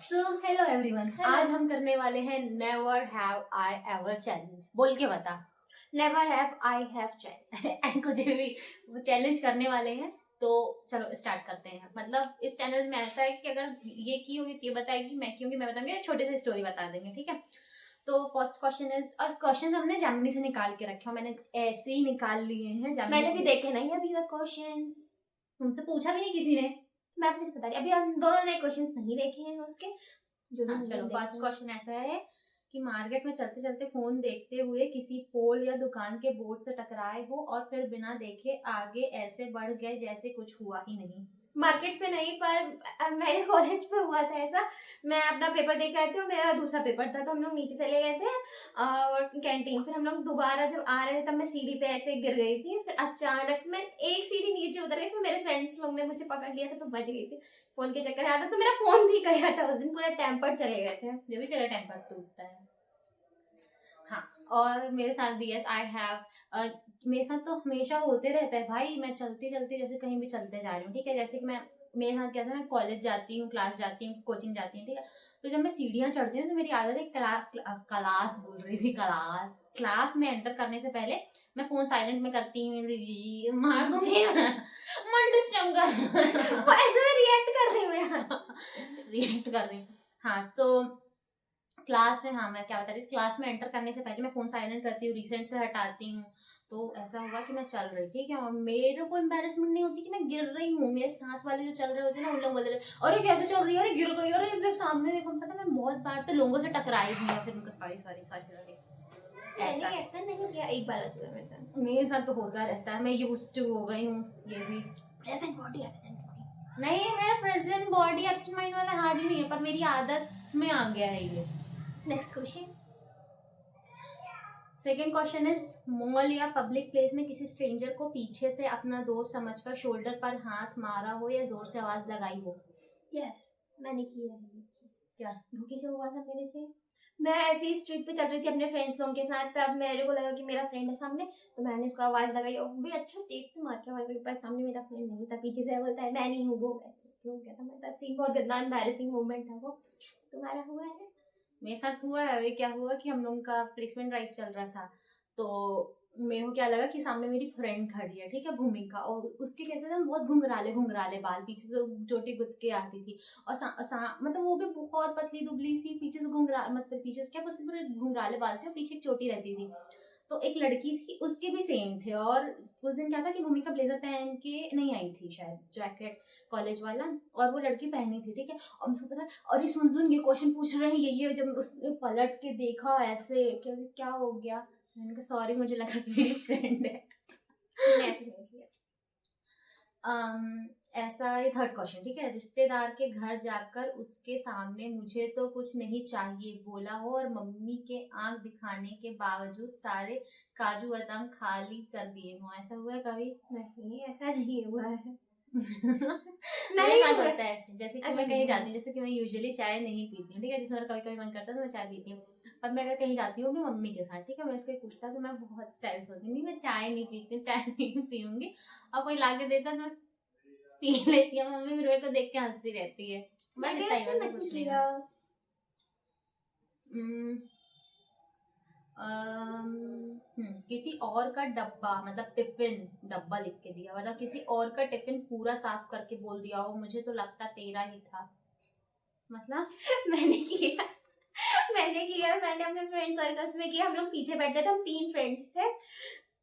So hello everyone, आज हम करने वाले हैं never have I ever challenge. बोल के बता। Never have I have challenge. कुछ भी वो चैलेंज करने वाले हैं। तो चलो स्टार्ट करते हैं। मतलब इस चैनल में ऐसा है कि अगर ये की होगी ये बताएगी, मैं की होगी मैं बताऊंगी, छोटे से स्टोरी बता देंगे, ठीक है। तो फर्स्ट क्वेश्चन इज, और क्वेश्चन हमने जेमिनी से निकाल के रखे हो, मैंने ऐसे ही निकाल लिए हैं। मैंने भी देखे नहीं अभी तक क्वेश्चंस, तुमसे पूछा भी नहीं किसी ने। मैं अपने से बता रही, अभी हम दोनों ने क्वेश्चंस नहीं देखे हैं उसके जो हाँ, चलो फर्स्ट क्वेश्चन ऐसा है कि मार्केट में चलते चलते फोन देखते हुए किसी पोल या दुकान के बोर्ड से टकराए हो और फिर बिना देखे आगे ऐसे बढ़ गए जैसे कुछ हुआ ही नहीं। मार्केट पे नहीं, पर मेरे कॉलेज पे हुआ था ऐसा। मैं अपना पेपर दे के आई थी और मेरा दूसरा पेपर था, तो हम लोग नीचे चले गए थे और कैंटीन। फिर हम लोग दोबारा जब आ रहे थे तब मैं सीढ़ी पे ऐसे गिर गई थी। फिर अचानक से मैं एक सीढ़ी नीचे उतर गई, फिर मेरे फ्रेंड्स लोग ने मुझे पकड़ लिया था, तो बच गई थी। फोन के चक्कर आता तो मेरा फोन भी गया था उस दिन, पूरा टेम्पर चले गए थे। जब भी तेरा टेम्पर टूटता है। हाँ, और मेरे साथ भी यस आई हैव, मेरे साथ तो हमेशा होते रहता है भाई। मैं चलती चलती जैसे कहीं भी चलते जा रही हूँ, ठीक है। जैसे कि मैं, मेरे साथ कैसा, मैं कॉलेज जाती हूँ, क्लास जाती हूँ, कोचिंग जाती हूँ, ठीक है। तो जब मैं सीढ़ियाँ चढ़ती हूँ तो मेरी आदत है क्लास बोल रही थी, क्लास में एंटर करने से पहले मैं फोन साइलेंट में करती हूँ। मार दूंगी मन डिस्टर्ब कर वो ऐसे में रिएक्ट कर रही हूँ यार। रिएक्ट कर रही हूँ। हाँ, तो क्लास में, हाँ मैं क्या बता रही थी, क्लास में एंटर करने से पहले मैं फोन साइलेंट करती हूँ, रिसेंट से हटाती हूँ। तो ऐसा हुआ कि मैं चल रही, ठीक है, और मेरे को एम्बेरसमेंट नहीं होती कि मैं गिर रही हूँ। मेरे साथ वाले जो चल रहे होते हैं ना, उन लोग बोल रहे अरे कैसे चल रही है, अरे गिर गई, अरे देख सामने देखो। पता मैं बहुत बार तो लोगों से टकराई भी है, फिर उनको सॉरी सॉरी सॉरी मैंने ऐसा नहीं किया, एक बार ऐसा हुआ मेरे साथ। मेरे साथ तो होता रहता है, मैं यूज्ड टू हो गई हूँ ये भी। Present body absent body. नहीं, मेरा प्रेजेंट बॉडी एब्सेंट माइंड वाला हाल ही नहीं है, पर मेरी आदत में आ गया है ये। Next question. Second question is, mall या पब्लिक प्लेस में किसी स्ट्रेंजर को पीछे से अपना दोस्त समझकर शोल्डर पर हाथ मारा हो या जोर से आवाज लगाई हो। यस, मैंने किया है ये चीज। क्या? धोखे से हुआ था मेरे से। मैं ऐसे ही स्ट्रीट पे चल रही थी अपने फ्रेंड्स लोगों के साथ, तब मेरे को लगा कि मेरा फ्रेंड है सामने, तो मैंने उसको आवाज लगाई और भी अच्छा तेज से मार के आवाज लगाई, पर सामने मेरा फ्रेंड नहीं था। पीछे से बोलता है मैं नहीं हूँ वो। ऐसे क्यों गया था मेरे साथ सीन, बहुत गंदा एम्बैरेसिंग मोमेंट था वो। तुम्हारा हुआ है? मेरे साथ हुआ है। अभी क्या हुआ कि हम लोगों का प्लेसमेंट ड्राइव चल रहा था, तो मेरे को क्या लगा कि सामने मेरी फ्रेंड खड़ी है, ठीक है, भूमिका, और उसके कैसे ना बहुत घुंघराले घुंघराले बाल, पीछे से चोटी गुथ के आती थी, और मतलब वो भी बहुत पतली दुबली सी, पीछे से घुंघरा, मतलब पीछे से क्या पूरे घुंघराले बाल थे और पीछे एक चोटी रहती थी। तो एक लड़की थी, उसके भी सेम थे। और उस दिन क्या था कि भूमिका ब्लेजर पहन के नहीं आई थी, शायद जैकेट कॉलेज वाला, और वो लड़की पहनी थी, ठीक है। और मुझे पता, और सुन ये क्वेश्चन पूछ रहे हैं ये। जब उसने पलट के देखा ऐसे, क्या हो गया, मैंने कहा सॉरी, मुझे लगा कि मेरी फ्रेंड है। ऐसा ही थर्ड क्वेश्चन, ठीक है। रिश्तेदार के घर जाकर उसके सामने मुझे तो कुछ नहीं चाहिए बोला हो और मम्मी के आंख दिखाने के बावजूद सारे काजू बादाम खाली कर दिए हो। ऐसा हुआ है कभी? नहीं, ऐसा नहीं हुआ है। नहीं होता है ऐसे। जैसे कि मैं कहीं जाती हूँ, जैसे कि मैं यूजुअली चाय नहीं पीती हूँ, ठीक है, जिस मेरा कभी कभी मन करता है तो मैं चाय पीती हूँ। पर मैं अगर कहीं जाती हूँ भी मम्मी के साथ, ठीक है, मैं उसको पूछता तो मैं बहुत स्टाइल से होती, नहीं मैं चाय नहीं पीती, चाय नहीं पीऊंगी, और कोई ला के देता तो पी लेती है। मम्मी मेरे को देख के हंसती रहती है। बस इतना ही, वैसे कुछ नहीं है। किसी और का डब्बा, मतलब टिफिन, डब्बा लिख के दिया, मतलब किसी और का टिफिन पूरा साफ करके बोल दिया हो मुझे तो लगता तेरा ही था। मतलब मैंने अपने फ्रेंड सर्कल्स में किया। हम लोग पीछे बैठते थे, हम 3 फ्रेंड्स थे,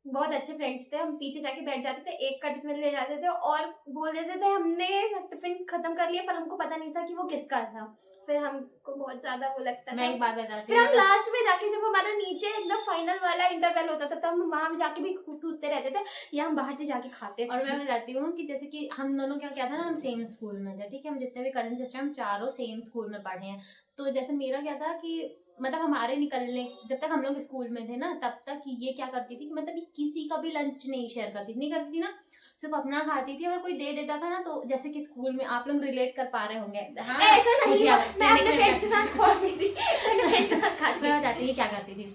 बहुत अच्छे फ्रेंड्स थे। हम पीछे जाके बैठ जाते थे, एक का टिफिन ले जाते थे और बोल देते थे हमने टिफिन खत्म कर लिया, पर हमको पता नहीं था कि वो किसका था। फिर हमको बहुत ज्यादा वो लगता था। मैं एक बात बताती फिर हूँ, हम लास्ट में जाके, जब हमारा नीचे एकदम फाइनल वाला इंटरवल होता था, तब हम वहां जाके भी ठूसते रहते थे, या हम बाहर से जाके खाते थे। और मैं बताती हूँ कि जैसे कि हम दोनों क्या था ना, हम सेम स्कूल में थे, ठीक है, हम जितने भी करेंट सिस्टम, हम चारों सेम स्कूल में पढ़े हैं। तो जैसे मेरा क्या था कि मतलब हमारे निकलने, जब तक हम लोग स्कूल में थे ना, तब तक ये क्या करती थी कि मतलब ये किसी का भी लंच नहीं शेयर करती थी ना, सिर्फ अपना खाती थी। अगर कोई दे देता था ना, तो जैसे कि स्कूल में आप लोग रिलेट कर पा रहे होंगे। हाँ, ऐसा नहीं हुआ, मैं अपने फ्रेंड्स के साथ खोलती थी, अपने फ्रेंड्स के साथ खाती थी। मैं बताती हूँ क्या करती थी।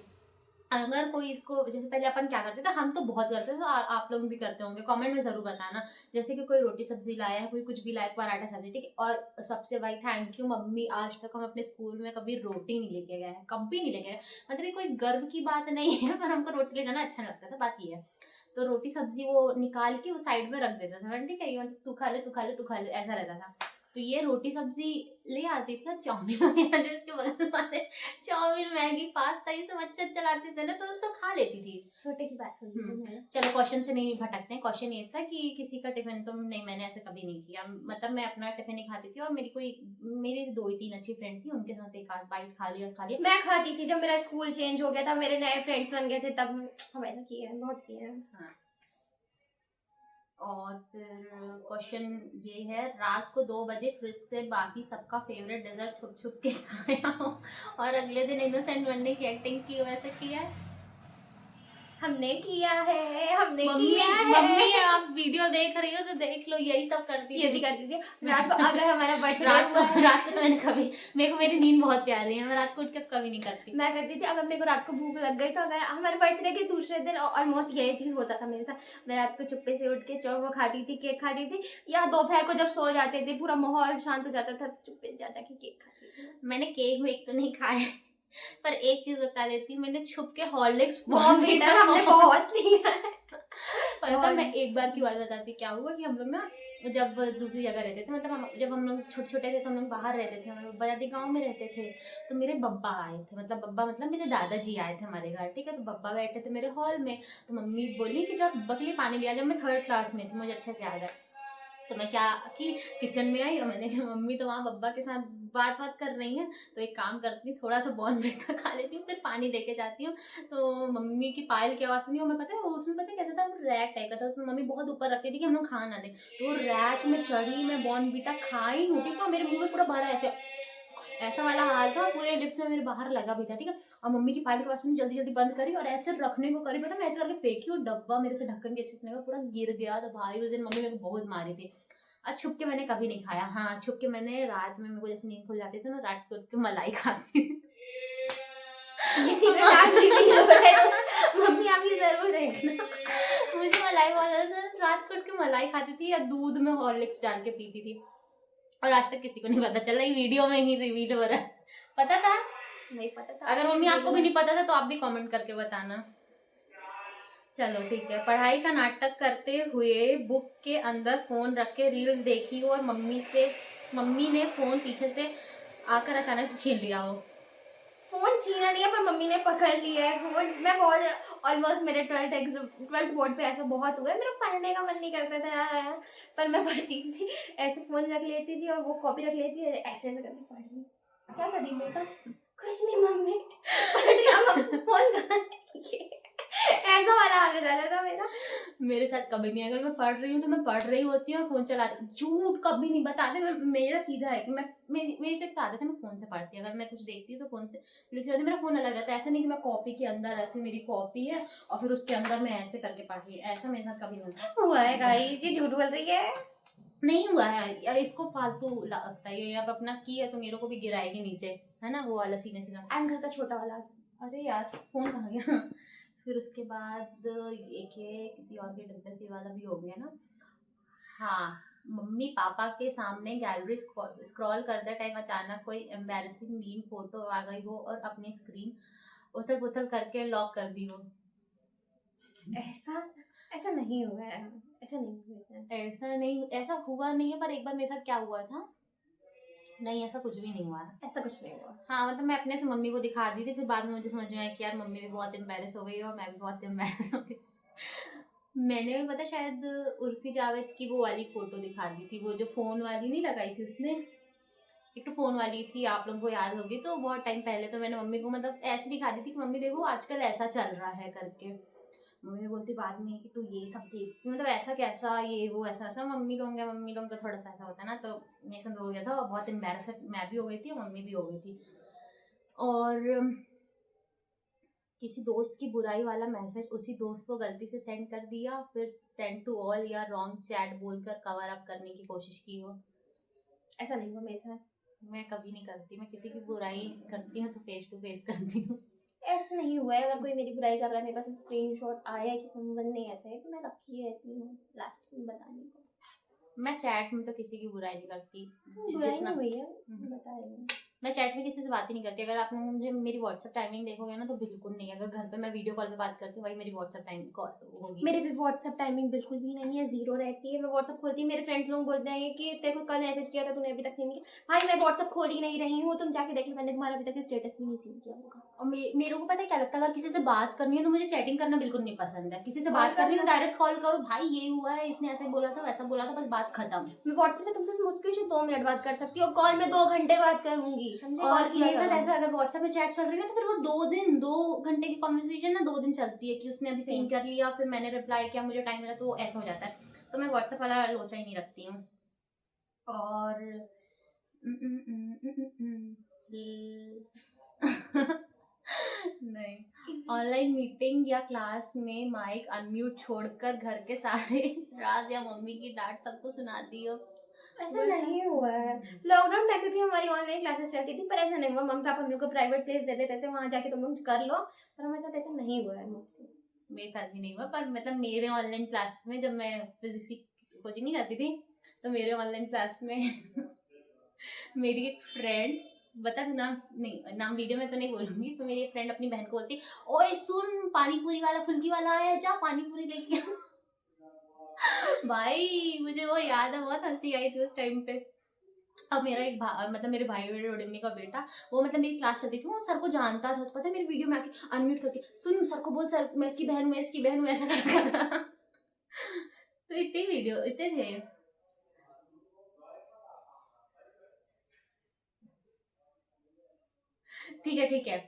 अगर कोई इसको, जैसे पहले अपन क्या करते थे, हम तो बहुत करते थे, तो आप लोग भी करते होंगे, कमेंट में जरूर बताना। जैसे कि कोई रोटी सब्जी लाया है, कोई कुछ भी लाया, पराठा सब्जी, ठीक है। और सबसे भाई थैंक यू मम्मी, आज तक हम अपने स्कूल में कभी रोटी नहीं लेके गए हैं, कभी नहीं लेके गए। मतलब ये कोई गर्व की बात नहीं है, पर हमको रोटी ले जाना अच्छा लगता था, बात ये है। तो रोटी सब्जी वो निकाल के वो साइड में रख देता था, ठीक है, ये मतलब तू खा ले, तू खा ले, तू खा ले, ऐसा रहता था। तो ये रोटी सब्जी ले आती थी, और चाउमीन वगैरह जो इसके बगल वाले चाउमीन मैगी पास्ता ये सब अच्छा अच्छा लाते थे ना, तो उसको खा लेती थी। छोटे की बात होगी वो मेरा। चलो क्वेश्चन से नहीं भटकते हैं। क्वेश्चन ये था कि किसी का टिफिन तो नहीं, मैंने ऐसे कभी नहीं किया। मतलब मैं अपना टिफिन नहीं खाती थी, और मेरी 2 ही 3 अच्छी फ्रेंड थी, उनके साथ एक आध बाइट खा लिया। मैं खाती थी जब मेरा स्कूल चेंज हो गया था, मेरे नए फ्रेंड्स बन गए थे, तब हम ऐसा किए हैं, बहुत किए हैं। हाँ। और फिर क्वेश्चन ये है, रात को 2 बजे फ्रिज से बाकी सबका फेवरेट डेजर्ट छुप छुप के खाया हो और अगले दिन इनोसेंट बनने की एक्टिंग की हो, ऐसा किया है? हमने किया है, हमने मम्मी किया मम्मी है। आप वीडियो देख रही हो तो देख लो, यही सब करती ये थी। भी करती थी रात को, अगर हमारा बर्थडे रात हुआ है। को तो मैंने कभी, मेरे को मेरी नींद बहुत प्यारी है, मैं रात को उठ के कभी नहीं करती। मैं करती थी, अगर मेरे को रात को भूख लग गई तो अगर हमारे बर्थडे के दूसरे दिन, ऑलमोस्ट यही चीज होता था मेरे साथ, मैं रात को चुप्पे से उठ के वो खाती थी, केक खाती थी, या दोपहर को जब सो जाते थे, पूरा माहौल शांत हो जाता था, चुप्पे जा जाके केक खाती थी। मैंने केक वेक तो नहीं खाया, पर एक चीज बता देती हूँ, मैंने छुप के हॉर्लिक्स बॉर्नविटा हमने बहुत पिया है। पता, मैं एक बार की बात बताती, क्या हुआ कि हम लोग ना जब दूसरी जगह रहते थे, मतलब जब हम लोग छोटे छोटे थे तो हम लोग बाहर रहते थे, हमारे बब्बा दादी गाँव में रहते थे। तो मेरे बब्बा आए थे, मतलब बब्बा मतलब मेरे दादाजी आए थे हमारे घर, ठीक है। तो बब्बा बैठे थे मेरे हॉल में, तो मम्मी बोली कि जब बब्बा के लिए पानी लिया, जब मैं 3rd क्लास में थी, मुझे अच्छे से याद है। तो मैं क्या कि किचन में आई, और मैंने मम्मी तो वहाँ बब्बा के साथ बात कर रही है, तो एक काम करती हूँ, थोड़ा सा बॉर्नविटा खा लेती हूँ, फिर पानी देके जाती हूँ। तो मम्मी की पायल की आवाज़ सुनी, और मैं पता है उसमें पता है कैसा था, वो रैक टाइप का था, उसमें मम्मी बहुत ऊपर रखती थी कि हम लोग खा ना दें। तो रैक में चढ़ी, मैं बॉर्नविटा खाई हूँ, ठीक है, मेरे मुँह में पूरा भरा ऐसे, ऐसा वाला हाल था, पूरे लिप्स में मेरे बाहर लगा भी था, ठीक है। और मम्मी की पायल की आवाज़ सुनी, जल्दी जल्दी बंद करी और ऐसे रखने को करी, पता मैं ऐसे करके फेंकी, और डब्बा मेरे से ढक्कन के अच्छे से लगा, पूरा गिर गया। तो भाई उस दिन मम्मी मेरे को बहुत मारी थी। छुप के मैंने कभी नहीं खाया। हाँ, छुप के मैंने रात में, मेरे को जैसे नींद खुल जाती थी ना, रात को उठ के मलाई खाती थी। ये सीक्रेट आज रिवील हो रहा है दोस्त, मम्मी आप ये जरूर देखना। मुझे मलाई बहुत ज्यादा, रात को उठ के मलाई खाती थी, या दूध में हॉर्लिक्स डाल के पीती थी, और आज तक किसी को नहीं पता चला, ये वीडियो में ही रिवील हो रहा है। पता था? नहीं पता था। अगर मम्मी आपको भी नहीं पता था तो आप भी कमेंट करके बताना। चलो ठीक है। पढ़ाई का नाटक करते हुए बुक के अंदर फोन रख के रील्स देखी हो, और मम्मी ने फोन पीछे से आकर अचानक से छीन लिया हो। फोन छीना नहीं है, पर मम्मी ने पकड़ लिया है फोन। मैं बहुत ऑलमोस्ट मेरे 12th बोर्ड पे ऐसा बहुत हुआ है, मेरा पढ़ने का मन नहीं करता था, पर मैं पढ़ती थी, ऐसे फोन रख लेती थी और वो कॉपी रख लेती थी, ऐसे ऐसे करके पढ़ रही। क्या कर रही बेटा? कुछ नहीं मम्मी, पढ़ रही हूँ, फोन कहाँ है? ऐसा वाला आ जाता था मेरा। मेरे साथ कभी नहीं, अगर मैं पढ़ रही हूँ तो मैं पढ़ रही होती हूँ, फोन चला रही, झूठ कभी नहीं बताते। मेरा सीधा है कि मेरी तो आदत है, मैं फोन से पढ़ती हूँ। अगर मैं कुछ देखती हूँ तो फोन से लिखती हूँ, मेरा फोन अलग रहता है। ऐसा नहीं कि मैं कॉपी के अंदर, ऐसे मेरी कॉपी है और फिर उसके अंदर मैं ऐसे करके पढ़ रही हूँ, ऐसा मेरे साथ कभी नहीं हुआ है गाइस, ये झूठ बोल रही है। नहीं हुआ है यार, इसको फालतू लगता है। ये अब अपना की है तो मेरे को भी गिराएगी नीचे, है ना, वो वाला सीने से। घर का छोटा वाला। अरे यार फोन कहाँ गया? फिर उसके बाद एक है, किसी और के डिब्बे से वाला भी हो गया ना। हाँ, मम्मी पापा के सामने गैलरी स्क्रॉल करते टाइम अचानक कोई एम्बैरेसिंग मीम फोटो आ गई हो, और अपनी स्क्रीन उथल पुथल करके लॉक कर दी हो। ऐसा नहीं हुआ है, ऐसा हुआ नहीं है, पर एक बार मेरे साथ क्या हुआ था, नहीं ऐसा कुछ भी नहीं हुआ है। ऐसा कुछ नहीं हुआ। हाँ, मतलब मैं अपने से मम्मी को दिखा दी थी, फिर बाद में मुझे समझ में आया कि यार मम्मी भी बहुत एम्बैरेस हो गई और मैं भी बहुत एम्बैरेस हो गई। मैंने भी पता शायद उर्फी जावेद की वो वाली फोटो दिखा दी थी, वो जो फोन वाली नहीं लगाई थी उसने, एक तो फोन वाली थी, आप लोगों को याद होगी। तो बहुत टाइम पहले तो मैंने मम्मी को मतलब ऐसे दिखा दी थी कि मम्मी देखो आजकल ऐसा चल रहा है करके। मम्मी बोलती बाद में कि तू ये सब देख, मतलब ऐसा कैसा, ये वो ऐसा ऐसा। मम्मी लोग का थोड़ा सा ऐसा होता है ना, तो ये सब हो गया था, और बहुत एम्बैरस मैं भी हो गई थी और मम्मी भी हो गई थी। और किसी दोस्त की बुराई वाला मैसेज उसी दोस्त को गलती से सेंड कर दिया, फिर सेंड टू ऑल या रॉन्ग चैट बोलकर कवर अप करने की कोशिश की हो। ऐसा नहीं हुआ मेरे साथ। मैं कभी नहीं करती, मैं किसी की बुराई करती हूँ तो फेस टू फेस करती हूँ। ऐसा नहीं हुआ है। अगर कोई मेरी बुराई कर रहा है, मेरे पास स्क्रीनशॉट आया है कि समवन ने ऐसा है, तो मैं रखी रहती हूँ लास्ट में बताने को। मैं चैट में तो किसी की बुराई नहीं करती, बुराई जितना नहीं हुई है, बता रही हूँ। मैं चैट में किसी से बात ही नहीं करती। अगर आप मुझे मेरी व्हाट्सएप टाइमिंग देखोगे ना तो बिल्कुल नहीं। अगर घर पे मैं वीडियो कॉल पे बात करती हूँ, वही मेरी व्हाट्सएप टाइमिंग कॉल होगी। मेरे भी व्हाट्सएप टाइमिंग बिल्कुल भी नहीं है, 0 रहती है। मैं व्हाट्सएप खोलती हूँ, मेरे फ्रेंड्स लोग बोलते हैं कि तेरे को कल मैसेज किया था, तूने अभी तक सीन नहीं किया। भाई मैं व्हाट्सएप खोल ही नहीं रही हूँ, तुम जाके देख लो, मैंने तुम्हारा अभी तक स्टेटस भी नहीं सीन किया होगा। और मेरे को पता है क्या लगता है, अगर किसी से बात करनी है तो मुझे चैटिंग करना बिल्कुल नहीं पसंद है। किसी से बात करनी है तो डायरेक्ट कॉल करो, भाई ये हुआ है, इसने ऐसे बोला था, वैसा बोला था, बस बात खत्म। मैं व्हाट्सएप में तुमसे मुश्किल से 2 मिनट बात कर सकती हूँ, कॉल में 2 घंटे बात करूंगी, समझे? और मेरे साथ ऐसा, अगर व्हाट्सएप में चैट चल रही है ना तो फिर वो 2 घंटे की कॉन्वर्सेशन ना 2 दिन चलती है कि उसने अभी सीन कर लिया, फिर मैंने रिप्लाई किया, मुझे टाइम मिला, तो ऐसा हो जाता है। तो मैं व्हाट्सएप वाला लोचा ही नहीं रखती हूँ। और नहीं, ऑनलाइन मीटिंग या क्लास में माइक अनम्यूट छोड़कर घर के सारे राज या मम्मी की डांट सबको सुना दी हो। ऐसा नहीं हुआ है। लॉकडाउन टाइम पे भी हमारी ऑनलाइन क्लासेस चलती थी, पर ऐसा नहीं हुआ। मम्मी पापा हम लोग को प्राइवेट प्लेस दे देते थे, वहां जाके तुम लोग कर लो, पर हमारे साथ ऐसा नहीं हुआ है मोस्टली। मेरे साथ भी नहीं हुआ, पर मतलब मेरे ऑनलाइन क्लास में जब मैं फिजिक्स की कोचिंग नहीं करती थी, तो मेरे ऑनलाइन क्लास में मेरी एक फ्रेंड, बता दूं नाम? नहीं, नाम वीडियो में तो नहीं बोलूंगी। तो मेरी फ्रेंड अपनी बहन को बोलती, ओए सुन, पानी पूरी वाला फुल्की वाला आया है, जा पानी पूरी लेके आ। भाई मुझे वो याद है, बहुत हंसी आई थी उस टाइम पे। अब मेरा एक मतलब मेरे भाई रोडमी का बेटा, वो मतलब मेरी क्लास चलती थी, वो सर को जानता था, तो पता है मेरी वीडियो में आके अनम्यूट करके, सुन सर को बोल, सर मैं इसकी बहन हूँ, मैं इसकी बहन हूँ, ऐसा करता था। तो इतने वीडियो इतने थे। ठीक है ठीक है।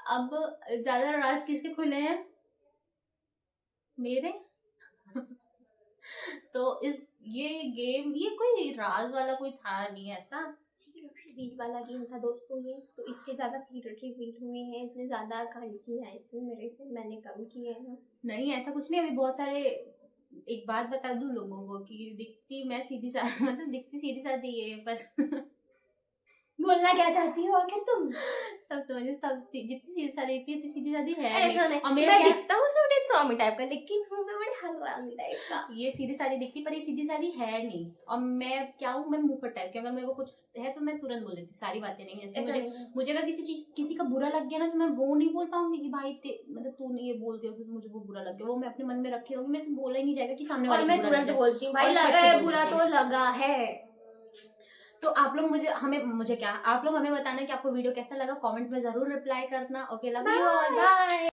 अब ज्यादा राज किसके खुले हैं? मेरे। तो इस ये गेम, ये कोई राज वाला कोई था नहीं ऐसा। सीक्रेट रिवील वाला गेम था दोस्तों ये, तो इसके ज्यादा सीक्रेट रिवील हुए हैं, इसने ज्यादा कांड किए हैं, तो मेरे से मैंने कम किए हैं। नहीं ऐसा कुछ नहीं, अभी बहुत सारे। एक बात बता दूं लोगों को कि दिखती मैं सीधी सादी, मतलब दिखती सीधी सादी है, पर बोलना क्या चाहती हो आखिर तुम? सब तो मुझे सब जितनी सीधी सादी दिखती है इतनी सीधी सादी है ऐसा नहीं, और मेरा मैं क्या, दिखता हूँ सूटेड स्वामी टाइप का, लेकिन हूँ मैं बड़े हरामी टाइप का। ये सीधी सादी दिखती, पर ये सीधी सादी है नहीं। और मैं क्या हूँ, मैं मुंहफट टाइप की, अगर मेरे को कुछ है तो मैं तुरंत बोल देती, सारी बातें नहीं। जैसे मुझे अगर किसी का बुरा लग गया ना, तो मैं वो नहीं बोल पाऊंगी कि भाई मतलब तूने ये बोल दिया, मुझे वो बुरा लग गया, वो मैं अपने मन में रखे रहूंगी, मेरे से बोला ही नहीं जाएगा कि सामने वाले को बुरा लग जाए। तुरंत बोलती हूँ, भाई लगा है बुरा तो लगा है। तो आप लोग मुझे क्या, आप लोग हमें बताना कि आपको वीडियो कैसा लगा, कमेंट में जरूर रिप्लाई करना। Okay, love you all, bye.